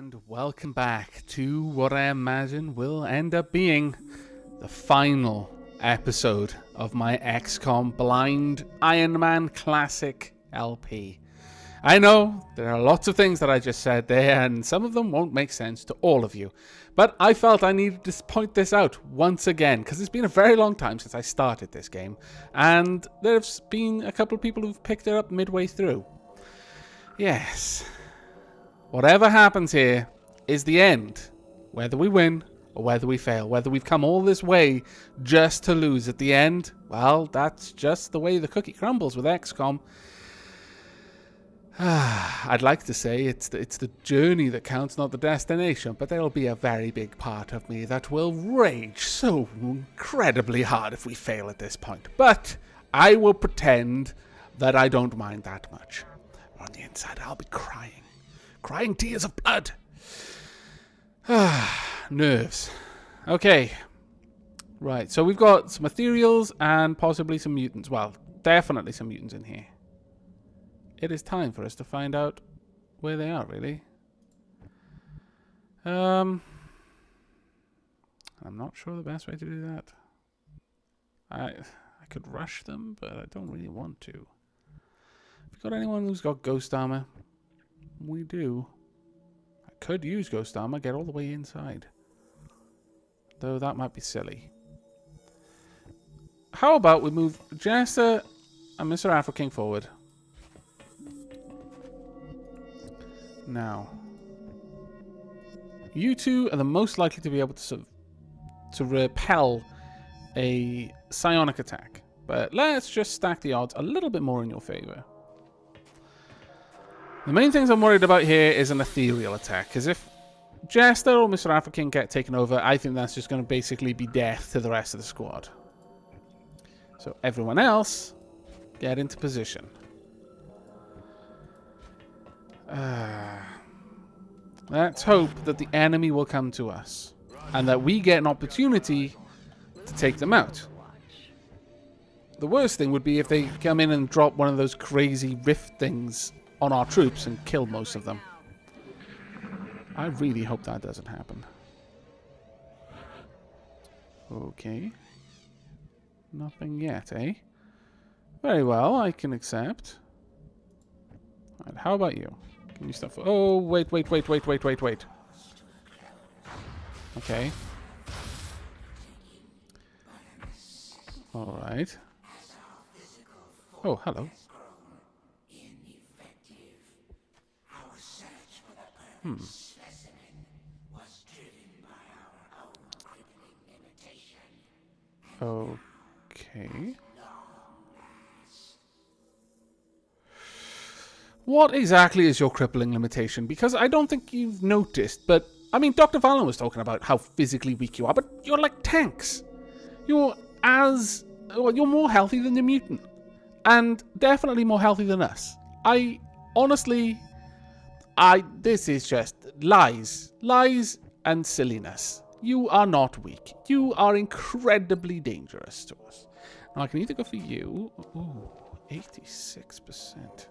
And welcome back to what I imagine will end up being the final episode of my XCOM Blind Iron Man Classic LP. I know there are lots of things that I just said there, and some of them won't make sense to all of you. But I felt I needed to point this out once again, because it's been a very long time since I started this game, and there's been a couple of people who've picked it up midway through. Yes. Whatever happens here is the end, whether we win or whether we fail. Whether we've come all this way just to lose at the end, well, that's just the way the cookie crumbles with XCOM. I'd like to say it's the journey that counts, not the destination, but there'll be a very big part of me that will rage so incredibly hard if we fail at this point. But I will pretend that I don't mind that much. On the inside, I'll be crying. Crying tears of blood. Nerves. Okay. Right, so we've got some ethereals and possibly some mutants. Well, definitely some mutants in here. It is time for us to find out where they are, really. I'm not sure the best way to do that. I could rush them, but I don't really want to. Have you got anyone who's got ghost armor? We do. I could use ghost armor, get all the way inside. Though that might be silly. How about we move Jester and Mr. Aavak forward? Now, you two are the most likely to be able to repel a psionic attack. But let's just stack the odds a little bit more in your favor. The main things I'm worried about here is an ethereal attack, because if Jester or Mr. Aavak get taken over, I think that's just going to basically be death to the rest of the squad. So everyone else, get into position. Let's hope that the enemy will come to us, and that we get an opportunity to take them out. The worst thing would be if they come in and drop one of those crazy rift things on our troops and kill most of them. I really hope that doesn't happen. Okay. Nothing yet, eh? Very well, I can accept. Alright, how about you? Can you stop? Oh, wait. Okay. Alright. Oh, hello. Okay. What exactly is your crippling limitation? Because I don't think you've noticed, but I mean, Dr. Valen was talking about how physically weak you are, but you're like tanks. You're more healthy than the mutant, and definitely more healthy than us. This is just lies and silliness. You are not weak. You are incredibly dangerous to us. Now, I can either go for you. Ooh, 86%.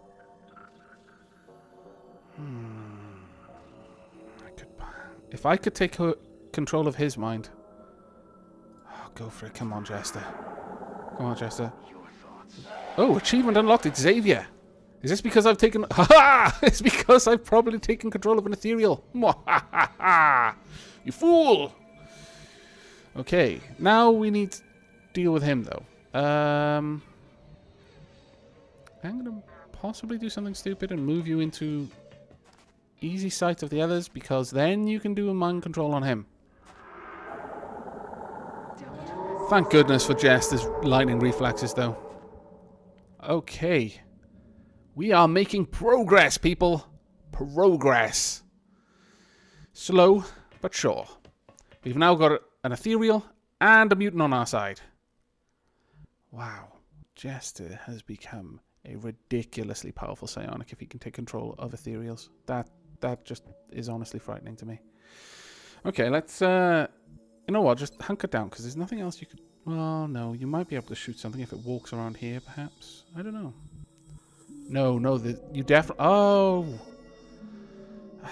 If I could take control of his mind. Oh, go for it. Come on, Jester. Come on, Jester. Oh, achievement unlocked. Xavier. Is this because I've taken... Ha-ha! It's because I've probably taken control of an ethereal. You fool! Okay, now we need to deal with him, though. I'm going to possibly do something stupid and move you into easy sight of the others, because then you can do a mind control on him. Thank goodness for Jester's lightning reflexes, though. Okay. We are making progress, people. Progress. Slow, but sure. We've now got an ethereal and a mutant on our side. Wow. Jester has become a ridiculously powerful psionic if he can take control of ethereals. That just is honestly frightening to me. Okay, let's... you know what? Just hunker down, because there's nothing else you could... Well, no. You might be able to shoot something if it walks around here, perhaps. I don't know. No, you definitely... Oh!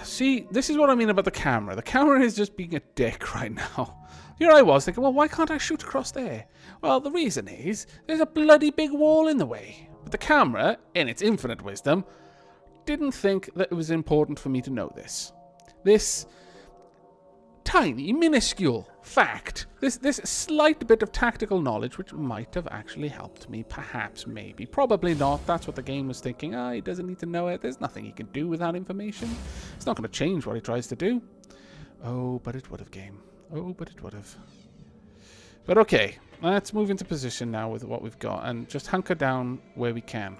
See, this is what I mean about the camera. The camera is just being a dick right now. Here I was thinking, well, why can't I shoot across there? Well, the reason is there's a bloody big wall in the way. But the camera, in its infinite wisdom, didn't think that it was important for me to know this. This tiny, minuscule fact, this slight bit of tactical knowledge, which might have actually helped me, perhaps, maybe, probably not. That's what the game was thinking. He doesn't need to know it. There's nothing he can do with that information. It's not going to change what he tries to do. Oh, but it would have, game. Oh, but it would have. But okay, let's move into position now with what we've got and just hunker down where we can.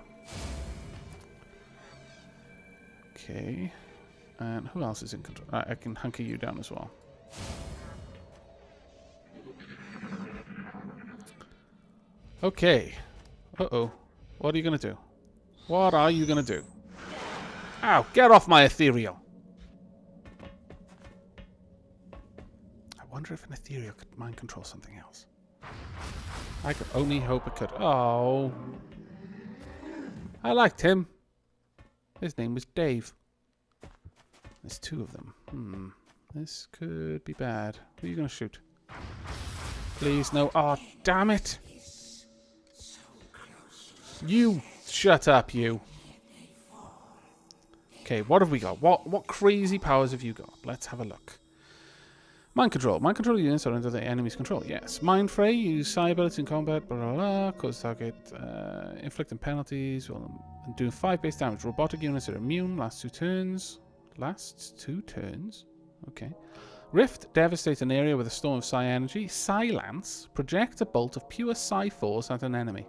Okay. And who else is in control? I can hunker you down as well. Okay. Uh-oh. What are you going to do? What are you going to do? Ow, get off my ethereal. I wonder if an ethereal could mind control something else. I could only hope it could. Oh. I liked him. His name was Dave. There's two of them. This could be bad. Who are you going to shoot? Please, no. Oh, damn it. You. Shut up, you. Okay, what have we got? What crazy powers have you got? Let's have a look. Mind control. Mind control units are under the enemy's control. Yes. Mind fray. Use psi ability in combat. Blah, blah, blah. Cause target. Inflicting penalties. Well, do 5 base damage. Robotic units are immune. Last 2 turns. Lasts 2 turns. Okay. Rift. Devastate an area with a storm of psi energy. Psi lance. Project a bolt of pure psi force at an enemy.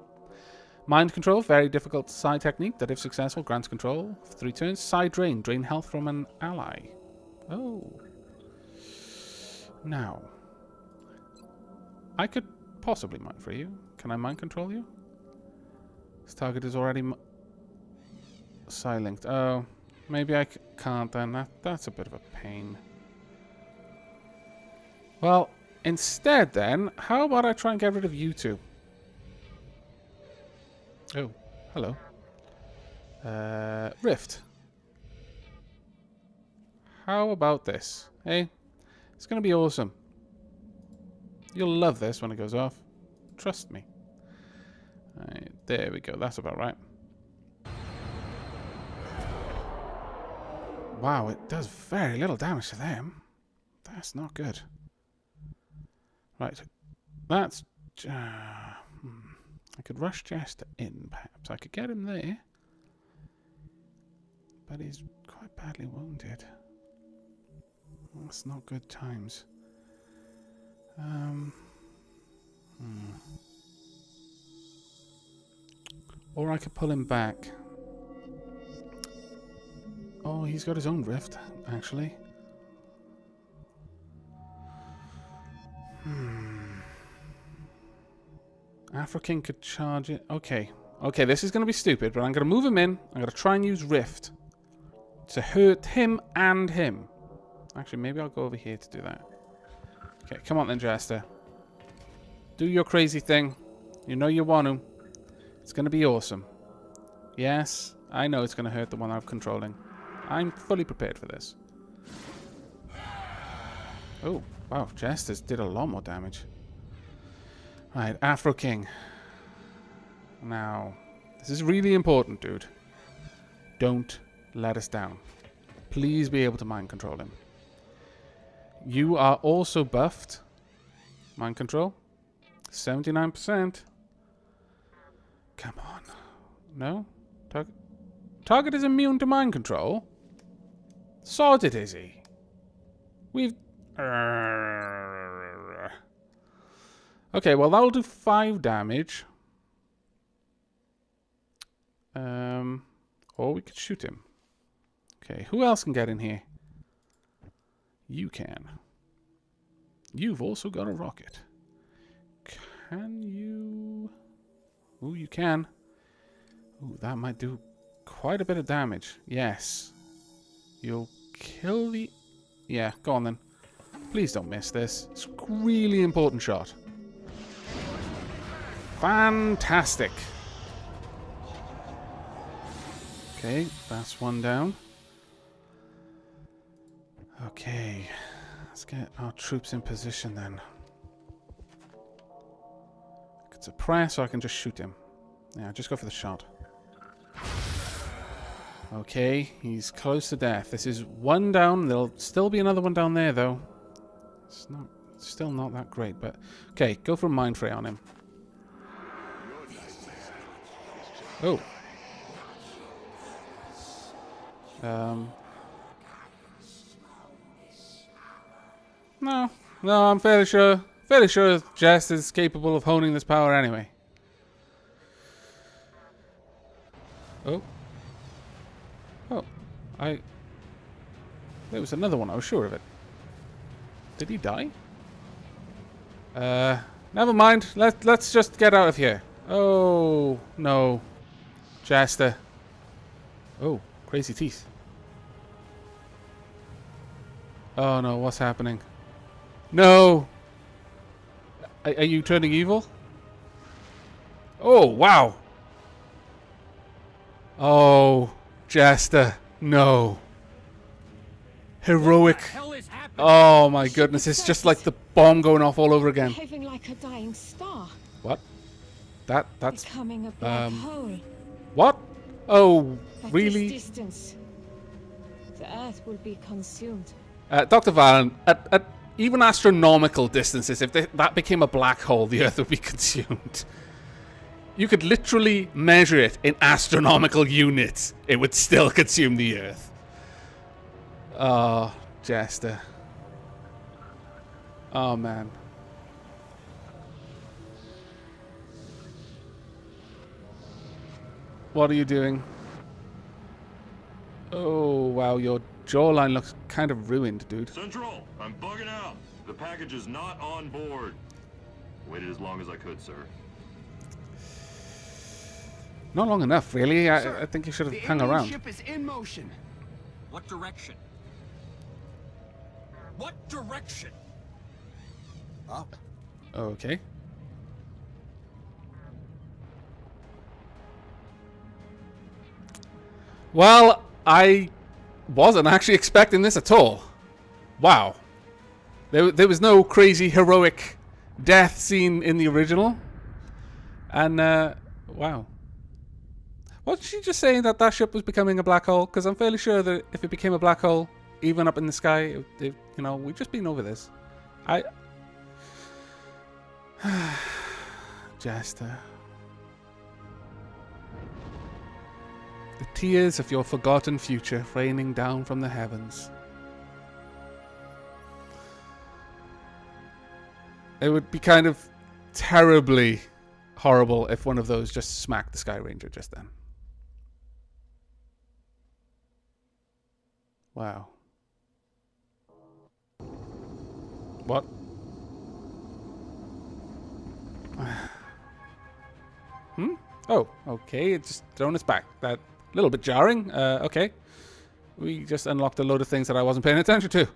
Mind control. Very difficult psi technique that, if successful, grants control for 3 turns. Psi drain. Drain health from an ally. Oh. Now, I could possibly mind for you. Can I mind control you? This target is already psi-linked. Oh, maybe I can't then. That's a bit of a pain. Well, instead then, how about I try and get rid of you two? Oh, hello. Rift. How about this? Hey? It's going to be awesome. You'll love this when it goes off. Trust me. Right, there we go. That's about right. Wow, it does very little damage to them. That's not good. Right. That's... I could rush Jester in, perhaps. I could get him there. But he's quite badly wounded. That's not good times. Or I could pull him back. Oh, he's got his own rift, actually. African could charge it. Okay. Okay, this is going to be stupid, but I'm going to move him in. I'm going to try and use rift to hurt him and him. Actually, maybe I'll go over here to do that. Okay, come on then, Jester. Do your crazy thing. You know you want to. It's going to be awesome. Yes, I know it's going to hurt the one I'm controlling. I'm fully prepared for this. Oh, wow. Jesters did a lot more damage. Right, Afro King. Now, this is really important, dude. Don't let us down. Please be able to mind control him. You are also buffed. Mind control. 79%. Come on. No? Target is immune to mind control? Sod it, is he? We've... Okay, well, that'll do 5 damage. Or we could shoot him. Okay, who else can get in here? You can. You've also got a rocket. Can you... Ooh, you can. Ooh, that might do quite a bit of damage. Yes. You'll kill the... Yeah, go on then. Please don't miss this. It's a really important shot. Fantastic. Okay, that's one down. Okay. Let's get our troops in position then. I could suppress or I can just shoot him. Yeah, just go for the shot. Okay, he's close to death. This is one down. There'll still be another one down there, though. It's still not that great, but... Okay, go for a Mind Fray on him. Oh. No, I'm fairly sure Jest is capable of honing this power anyway. Oh. There was another one, I was sure of it. Did he die? Never mind. Let's just get out of here. Oh, no. Jester. Oh, crazy teeth. Oh no, what's happening? No! Are you turning evil? Oh, wow! Oh, Jester, no. Heroic. Oh my goodness, it's just like the bomb going off all over again. Behaving like a dying star. What? That's becoming a black hole. What? Oh, At really? this distance, the Earth will be consumed. Dr. Valen, at even astronomical distances, if that became a black hole, the Earth would be consumed. You could literally measure it in astronomical units. It would still consume the Earth. Oh, Jester. Oh, man. What are you doing? Oh, wow, your jawline looks kind of ruined, dude. Central, I'm bugging out. The package is not on board. Waited as long as I could, sir. Not long enough, really. Sir, I think you should have the hung alien around. ship is in motion. What direction? What direction? Up. Okay. Well, I wasn't actually expecting this at all. Wow. There was no crazy heroic death scene in the original. And, wow. Wasn't she just saying that ship was becoming a black hole? Because I'm fairly sure that if it became a black hole, even up in the sky, you know, we've just been over this. Jester. The tears of your forgotten future raining down from the heavens. It would be kind of terribly horrible if one of those just smacked the Sky Ranger just then. Wow. What? Oh, okay. It's just thrown us back. That little bit jarring. Okay. We just unlocked a load of things that I wasn't paying attention to.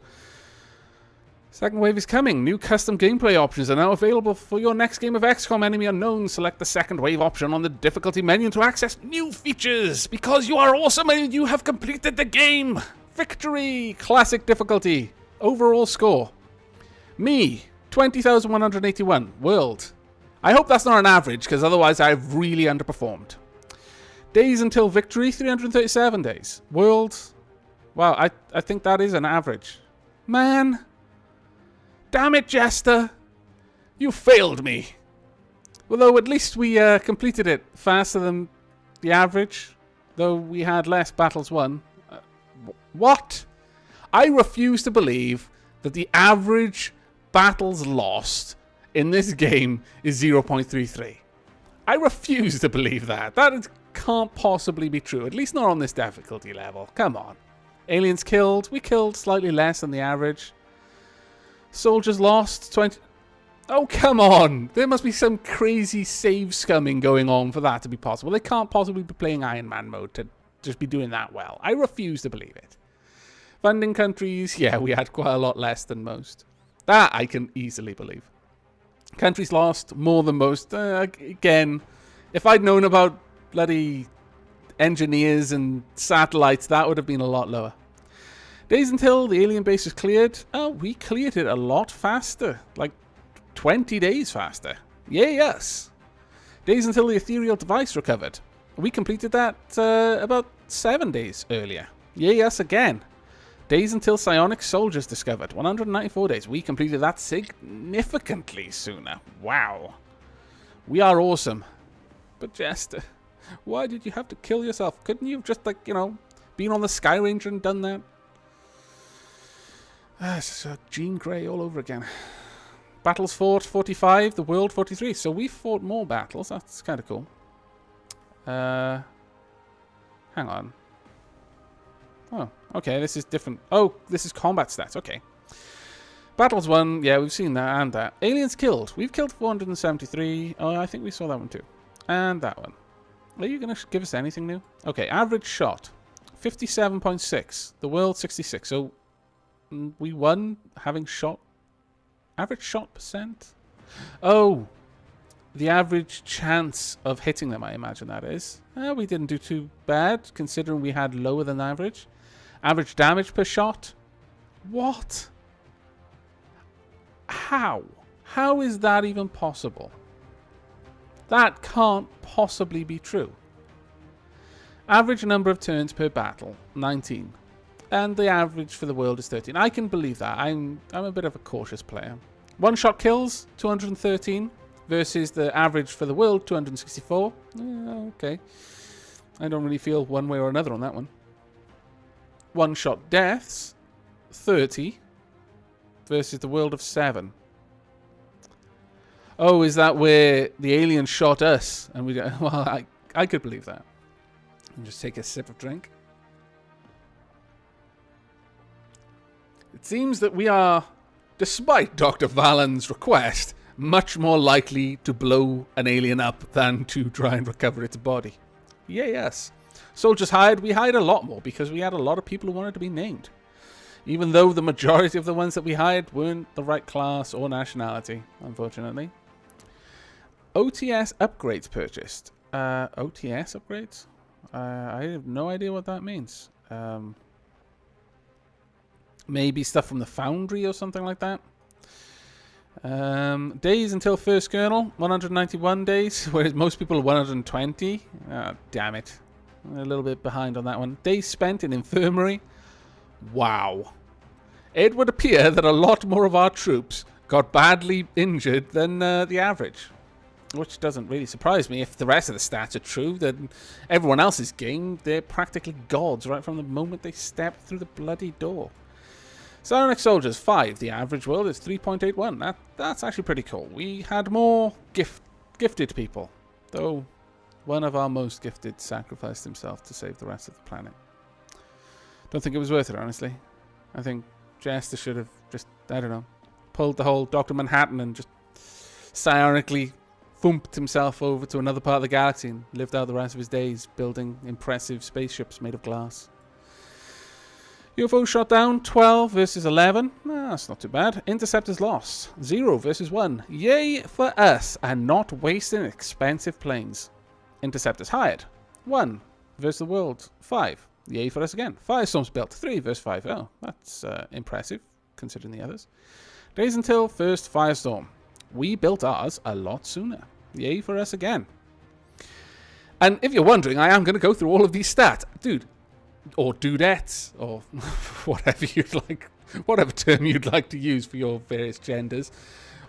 Second wave is coming. New custom gameplay options are now available for your next game of XCOM Enemy Unknown. Select the second wave option on the difficulty menu to access new features. Because you are awesome and you have completed the game. Victory! Classic difficulty. Overall score. Me, 20,181. World. I hope that's not an average, because otherwise I've really underperformed. Days until victory, 337 days. World. Wow, I think that is an average. Man. Damn it, Jester. You failed me. Although at least we completed it faster than the average. Though we had less battles won. What? I refuse to believe that the average battles lost in this game is 0.33. I refuse to believe that. Can't possibly be true. At least not on this difficulty level. Come on. Aliens killed. We killed slightly less than the average. Soldiers lost 20. Oh, come on. There must be some crazy save scumming going on for that to be possible. They can't possibly be playing Iron Man mode to just be doing that well. I refuse to believe it. Funding countries, yeah, we had quite a lot less than most. That I can easily believe. Countries lost more than most. Again, if I'd known about bloody engineers and satellites, that would have been a lot lower. Days until the alien base is cleared. Oh, we cleared it a lot faster. Like 20 days faster. Yay us. Days until the ethereal device recovered. We completed that about 7 days earlier. Yay us again. Days until psionic soldiers discovered. 194 days. We completed that significantly sooner. Wow. We are awesome. But Jester, why did you have to kill yourself? Couldn't you have just, like, you know, been on the Sky Ranger and done that? It's Jean Grey all over again. Battles fought 45, the world 43. So we fought more battles. That's kind of cool. Hang on. Oh, okay, this is different. Oh, this is combat stats. Okay. Battles won. Yeah, we've seen that and that. Aliens killed. We've killed 473. Oh, I think we saw that one too. And that one. Are you going to give us anything new? Okay, average shot. 57.6. The world 66. So we won having shot. Average shot percent? Oh, the average chance of hitting them, I imagine that is. We didn't do too bad, considering we had lower than average. Average damage per shot? What? How? How is that even possible? That can't possibly be true. Average number of turns per battle, 19. And the average for the world is 13. I can believe that. I'm a bit of a cautious player. One-shot kills, 213, versus the average for the world, 264. Okay. I don't really feel one way or another on that one. One-shot deaths, 30, versus the world of 7. Oh, is that where the alien shot us? And we don't... Well, I could believe that. And just take a sip of drink. It seems that we are, despite Dr. Valen's request, much more likely to blow an alien up than to try and recover its body. Yeah, yes. Soldiers hired. We hired a lot more because we had a lot of people who wanted to be named. Even though the majority of the ones that we hired weren't the right class or nationality, unfortunately. OTS upgrades purchased. OTS upgrades? I have no idea what that means. Maybe stuff from the Foundry or something like that. Days until first kernel, 191 days, whereas most people are 120. Damn it. A little bit behind on that one. Days spent in infirmary. Wow. It would appear that a lot more of our troops got badly injured than the average. Which doesn't really surprise me. If the rest of the stats are true, then everyone else's game, they're practically gods right from the moment they step through the bloody door. Psionic soldiers, 5. The average world is 3.81. That's actually pretty cool. We had more gifted people, though one of our most gifted sacrificed himself to save the rest of the planet. Don't think it was worth it, honestly. I think Jester should have just, I don't know, pulled the whole Dr. Manhattan and just psionically thumped himself over to another part of the galaxy and lived out the rest of his days building impressive spaceships made of glass. UFO shot down, 12 versus 11. That's not too bad. Interceptors lost, 0 versus 1. Yay for us, and not wasting expensive planes. Interceptors hired, 1 versus the world, 5. Yay for us again. Firestorms built, 3 versus 5. Oh, that's impressive, considering the others. Days until first firestorm. We built ours a lot sooner. Yay for us again. And if you're wondering, I am going to go through all of these stats. Dude, or dudettes, or whatever you'd like, whatever term you'd like to use for your various genders,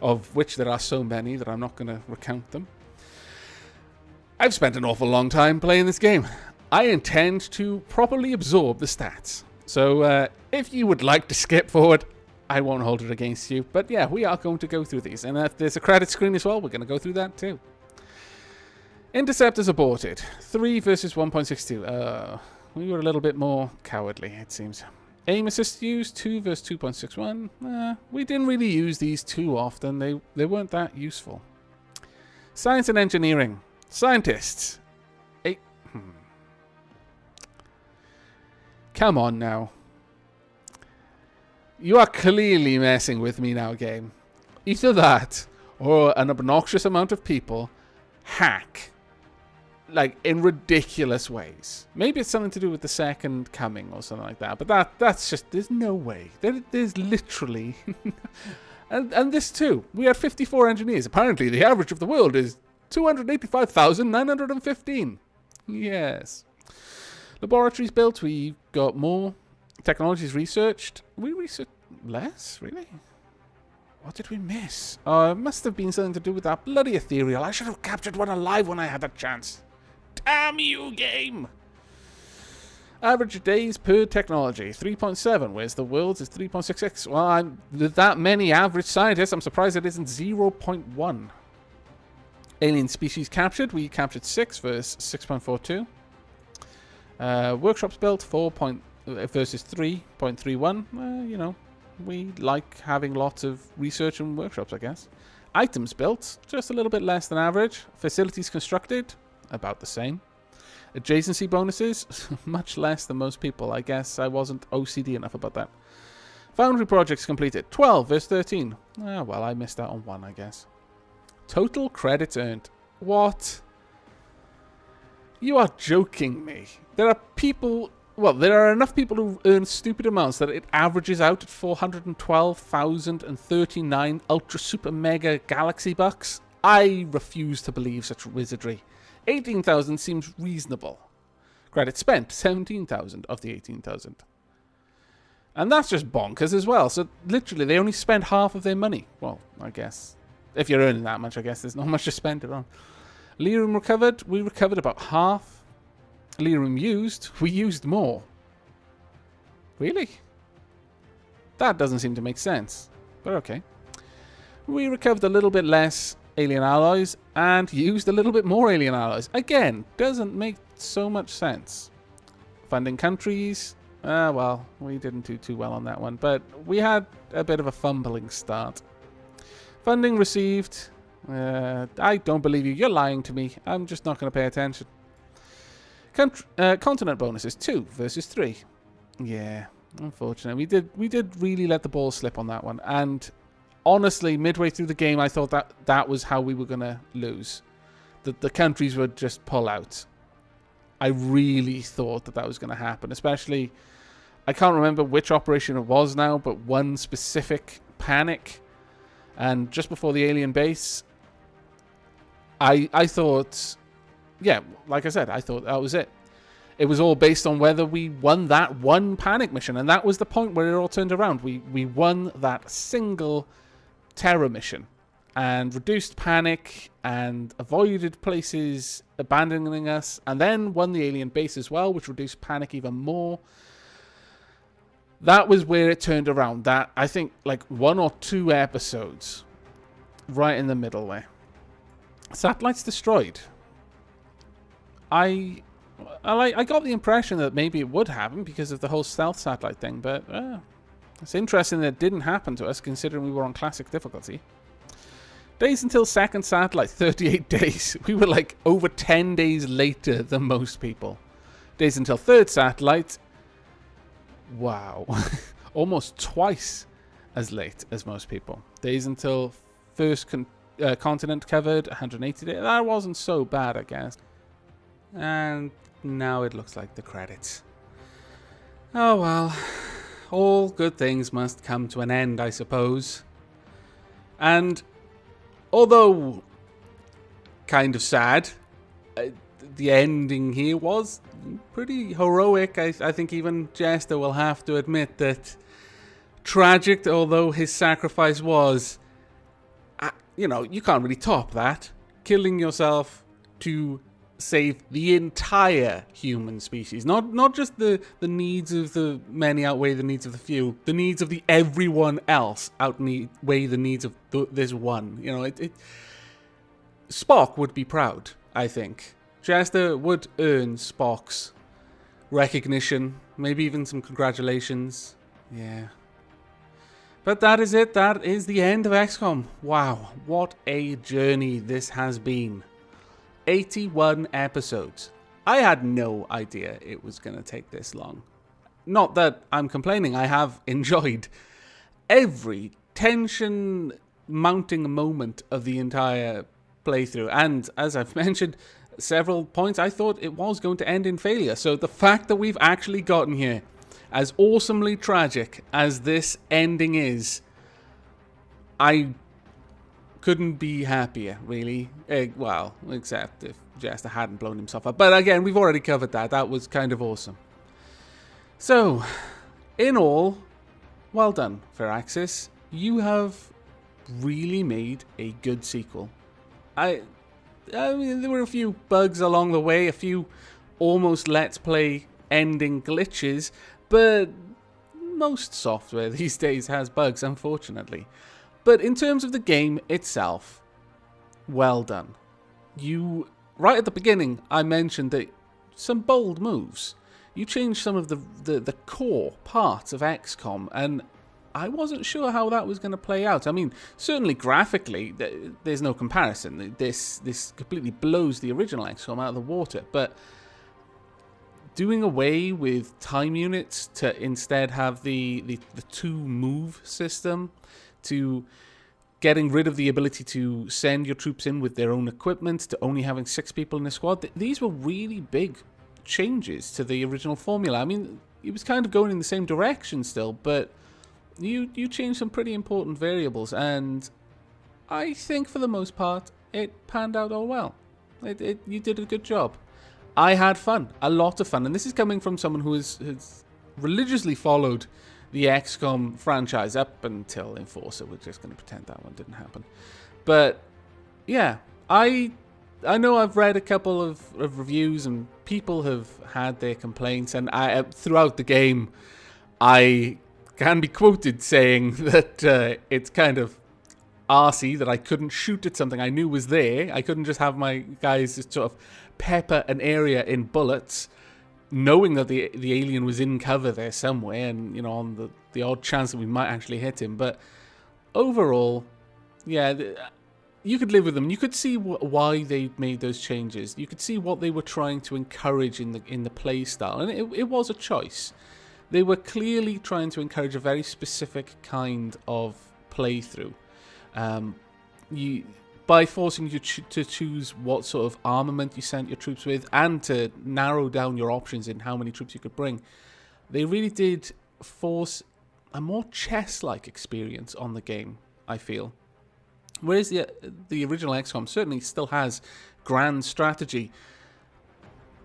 of which there are so many that I'm not going to recount them. I've spent an awful long time playing this game. I intend to properly absorb the stats. So if you would like to skip forward, I won't hold it against you. But yeah, we are going to go through these. And if there's a credit screen as well, we're going to go through that too. Interceptors aborted. 3 versus 1.62. We were a little bit more cowardly, it seems. Aim assist used, 2 versus 2.61. We didn't really use these too often. They weren't that useful. Science and engineering. Scientists. 8. Come on now. You are clearly messing with me now, game. Either that, or an obnoxious amount of people hack like in ridiculous ways. Maybe it's something to do with the second coming or something like that. But that's just, there's no way. There's literally, and this too. We had 54 engineers. Apparently, the average of the world is 285,915. Yes. Laboratories built. We got more. Technologies researched. We researched less, really. What did we miss? Oh, it must have been something to do with that bloody ethereal. I should have captured one alive when I had the chance. Damn you, game! Average days per technology, 3.7, whereas the world's is 3.66. Well, with that many average scientists, I'm surprised it isn't 0.1. Alien species captured, we captured 6 versus 6.42. Workshops built, 4 versus 3.31. You know, we like having lots of research and workshops, I guess. Items built, just a little bit less than average. Facilities constructed, about the same. Adjacency bonuses, much less than most people. I guess I wasn't OCD enough about that. Foundry projects completed, 12 versus 13. Ah, well, I missed out on 1, I guess. Total credits earned. What? You are joking me. There are people... Well, there are enough people who earn stupid amounts that it averages out at 412,039 ultra super mega galaxy bucks. I refuse to believe such wizardry. 18,000 seems reasonable. Credits spent, 17,000 of the 18,000. And that's just bonkers as well. So literally, they only spend half of their money. Well, I guess. If you're earning that much, I guess there's not much to spend it on. Lyrium recovered. We recovered about half. Lyrium used. We used more. Really? That doesn't seem to make sense. But okay. We recovered a little bit less alien alloys and used a little bit more alien alloys. Again, doesn't make so much sense. Funding countries. Well, we didn't do too well on that one. But we had a bit of a fumbling start. Funding received. I don't believe you. You're lying to me. I'm just not going to pay attention. Continent bonuses 2 versus 3. Yeah, unfortunately, we did really let the ball slip on that one. And honestly, midway through the game, I thought that was how we were going to lose. That the countries would just pull out. I really thought that was going to happen. Especially, I can't remember which operation it was now, but one specific panic. And just before the alien base, I thought, yeah, like I said, I thought that was it. It was all based on whether we won that one panic mission. And that was the point where it all turned around. We won that single terror mission and reduced panic and avoided places abandoning us, and then won the alien base as well, which reduced panic even more. That was where it turned around. That, I think, like 1 or 2 episodes right in the middle there. Satellites destroyed. I got the impression that maybe it would happen because of the whole stealth satellite thing, but it's interesting that it didn't happen to us considering we were on classic difficulty. Days until second satellite, 38 days. We were like over 10 days later than most people. Days until third satellite, wow. Almost twice as late as most people. Days until first continent covered, 180 days. That wasn't so bad, I guess. And now it looks like the credits. Oh well. All good things must come to an end, I suppose. And although kind of sad, the ending here was pretty heroic. I think even Jester will have to admit that tragic, although his sacrifice was, you know, you can't really top that. Killing yourself to save the entire human species. Not just the needs of the many outweigh the needs of the few. The needs of the everyone else outweigh the needs of this one. You know, Spock would be proud, I think. Jester would earn Spock's recognition, maybe even some congratulations. Yeah. But that is it. That is the end of XCOM. Wow, what a journey this has been. 81 episodes. I had no idea it was going to take this long. Not that I'm complaining. I have enjoyed every tension mounting moment of the entire playthrough. And as I've mentioned, several points, I thought it was going to end in failure. So the fact that we've actually gotten here, as awesomely tragic as this ending is, I couldn't be happier, really. Well, except if Jester hadn't blown himself up. But again, we've already covered that. That was kind of awesome. So, in all, well done, Firaxis. You have really made a good sequel. I mean, there were a few bugs along the way, a few almost Let's Play ending glitches, but most software these days has bugs, unfortunately. But in terms of the game itself, well done. Right at the beginning, I mentioned that some bold moves. You changed some of the core parts of XCOM, and I wasn't sure how that was going to play out. I mean, certainly graphically, there's no comparison. This completely blows the original XCOM out of the water, but doing away with time units to instead have the two move system, to getting rid of the ability to send your troops in with their own equipment, to only having 6 people in a squad, these were really big changes to the original formula. I mean, it was kind of going in the same direction still, but you changed some pretty important variables, and I think for the most part it panned out all well. You did a good job. I had fun, a lot of fun, and this is coming from someone who has religiously followed the XCOM franchise up until Enforcer. We're just going to pretend that one didn't happen. But yeah, I know I've read a couple of reviews, and people have had their complaints, and throughout the game I can be quoted saying that it's kind of arsey that I couldn't shoot at something I knew was there. I couldn't just have my guys just sort of pepper an area in bullets, knowing that the alien was in cover there somewhere, and you know, on the odd chance that we might actually hit him. But overall, yeah, you could live with them. You could see why they made those changes. You could see what they were trying to encourage in the play style, and it was a choice. They were clearly trying to encourage a very specific kind of playthrough. By forcing you to choose what sort of armament you sent your troops with, and to narrow down your options in how many troops you could bring, they really did force a more chess-like experience on the game, I feel. Whereas the original XCOM certainly still has grand strategy,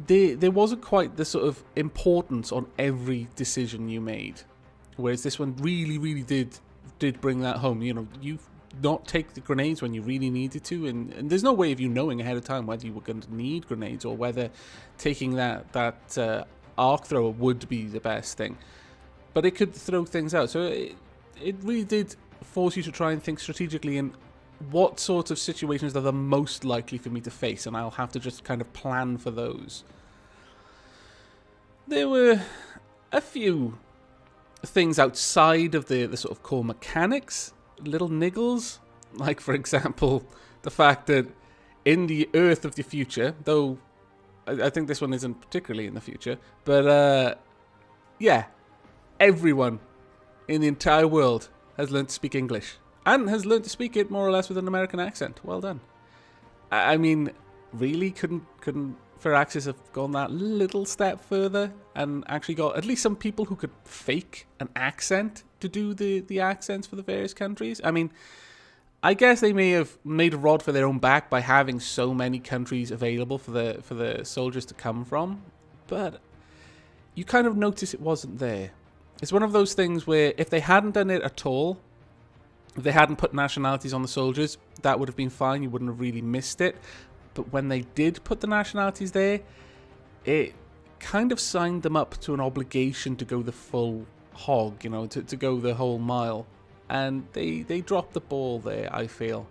there wasn't quite the sort of importance on every decision you made. Whereas this one really did bring that home. You know, you not take the grenades when you really needed to, and there's no way of you knowing ahead of time whether you were going to need grenades or whether taking that arc thrower would be the best thing. But it could throw things out, so it really did force you to try and think strategically in what sorts of situations are the most likely for me to face, and I'll have to just kind of plan for those. There were a few things outside of the sort of core mechanics, little niggles, like for example the fact that in the Earth of the future, though I think this one isn't particularly in the future, but yeah, everyone in the entire world has learned to speak English, and has learned to speak it more or less with an American accent. Well done. I mean, really, couldn't Firaxis have gone that little step further and actually got at least some people who could fake an accent to do the accents for the various countries? I mean, I guess they may have made a rod for their own back by having so many countries available for the soldiers to come from, but you kind of notice it wasn't there. It's one of those things where if they hadn't done it at all, if they hadn't put nationalities on the soldiers, that would have been fine. You wouldn't have really missed it. But when they did put the nationalities there, it kind of signed them up to an obligation to go the full hog, you know, to go the whole mile. And they dropped the ball there, I feel.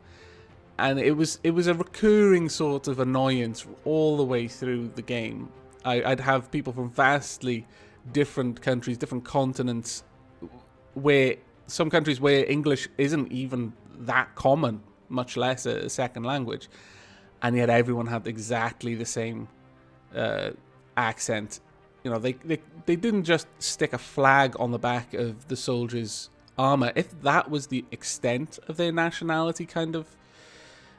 And it was a recurring sort of annoyance all the way through the game. I'd have people from vastly different countries, different continents, where some countries where English isn't even that common, much less a second language, and yet everyone had exactly the same accent. You know, they didn't just stick a flag on the back of the soldiers' armor. If that was the extent of their nationality kind of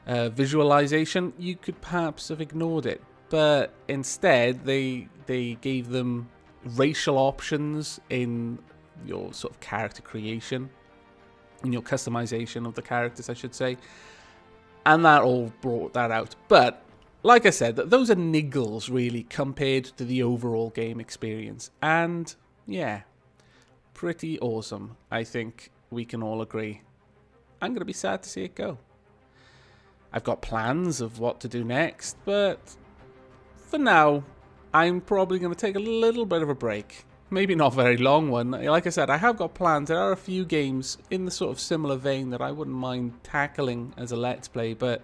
visualization, you could perhaps have ignored it. But instead, they gave them racial options in your sort of character creation, in your customization of the characters, I should say. And that all brought that out. But, like I said, those are niggles, really, compared to the overall game experience. And, yeah, pretty awesome, I think we can all agree. I'm going to be sad to see it go. I've got plans of what to do next, but for now, I'm probably going to take a little bit of a break. Maybe not a very long one. Like I said, I have got plans. There are a few games in the sort of similar vein that I wouldn't mind tackling as a Let's Play, but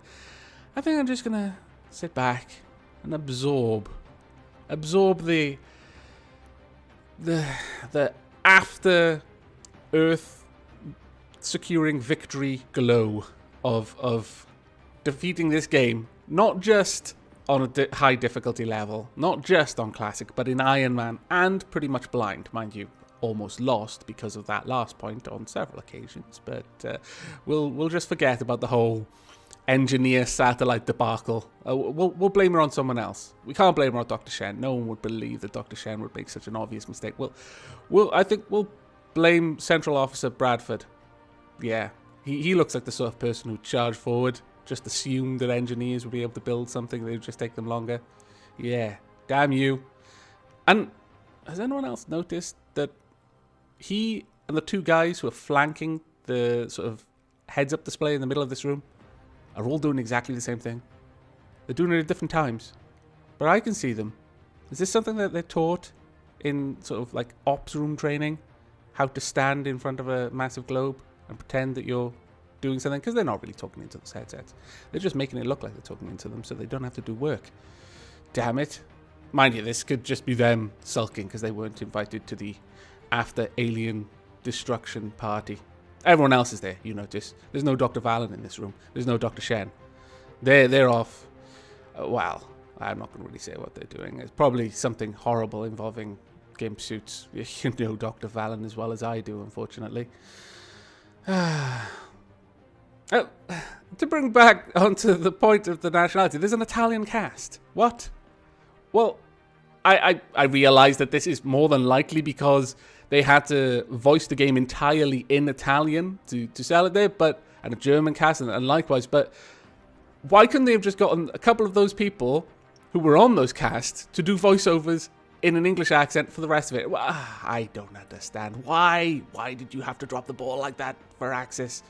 I think I'm just going to sit back and absorb the after Earth securing victory glow of defeating this game, not just on a high difficulty level, not just on Classic, but in Iron Man and pretty much blind, mind you. Almost lost because of that last point on several occasions, but we'll just forget about the whole engineer satellite debacle. We'll blame her on someone else. We can't blame her on Dr. Shen. No one would believe that Dr. Shen would make such an obvious mistake. I think we'll blame Central Officer Bradford. Yeah, he looks like the sort of person who'd charge forward, just assume that engineers would be able to build something, they would just take them longer. Yeah, damn you. And has anyone else noticed that he and the two guys who are flanking the sort of heads-up display in the middle of this room are all doing exactly the same thing? They're doing it at different times, but I can see them. Is this something that they're taught in sort of like ops room training? How to stand in front of a massive globe and pretend that you're doing something? Because they're not really talking into those headsets. They're just making it look like they're talking into them so they don't have to do work. Damn it. Mind you, this could just be them sulking because they weren't invited to the after alien destruction party. Everyone else is there, you notice. There's no Dr. Valen in this room. There's no Dr. Shen. They're off. Well, I'm not going to really say what they're doing. It's probably something horrible involving gimp suits. You know Dr. Valen as well as I do, unfortunately. To bring back onto the point of the nationality, there's an Italian cast. What? Well, I realize that this is more than likely because they had to voice the game entirely in Italian to sell it there, and a German cast and likewise, but why couldn't they have just gotten a couple of those people who were on those casts to do voiceovers in an English accent for the rest of it? Well, I don't understand. Why did you have to drop the ball like that for Axis?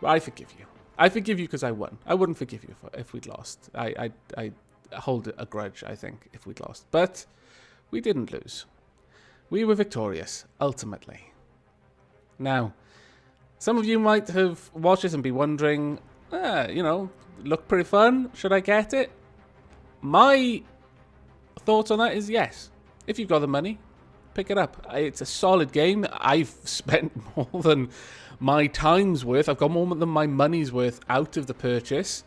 I forgive you. I forgive you because I won. I wouldn't forgive you if we'd lost. I hold a grudge, I think, if we'd lost. But we didn't lose. We were victorious, ultimately. Now, some of you might have watched this and be wondering, look pretty fun. Should I get it? My thoughts on that is yes. If you've got the money, pick it up. It's a solid game. I've spent more than my time's worth. I've got more than my money's worth out of the purchase.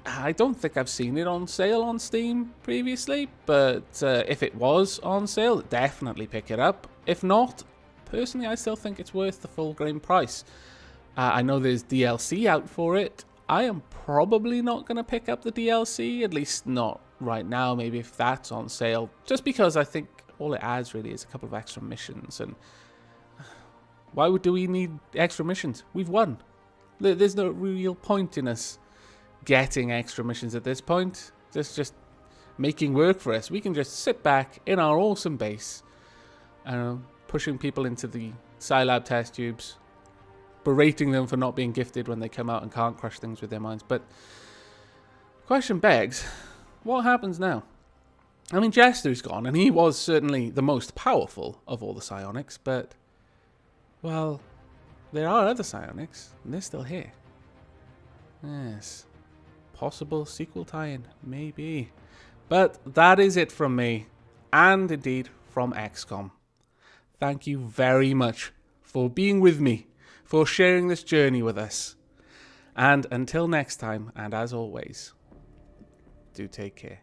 I don't think I've seen it on sale on Steam previously, but if it was on sale, definitely pick it up. If not, personally, I still think it's worth the full game price. I know there's DLC out for it. I am probably not going to pick up the DLC, at least not right now, maybe if that's on sale, just because I think all it adds really is a couple of extra missions, and why do we need extra missions? We've won. There's no real point in us getting extra missions at this point. It's just making work for us. We can just sit back in our awesome base, pushing people into the Scilab test tubes, berating them for not being gifted when they come out and can't crush things with their minds. But question begs, what happens now? I mean, Jester's gone, and he was certainly the most powerful of all the psionics, but, well, there are other psionics, and they're still here. Yes. Possible sequel tie-in, maybe. But that is it from me, and indeed from XCOM. Thank you very much for being with me, for sharing this journey with us. And until next time, and as always, do take care.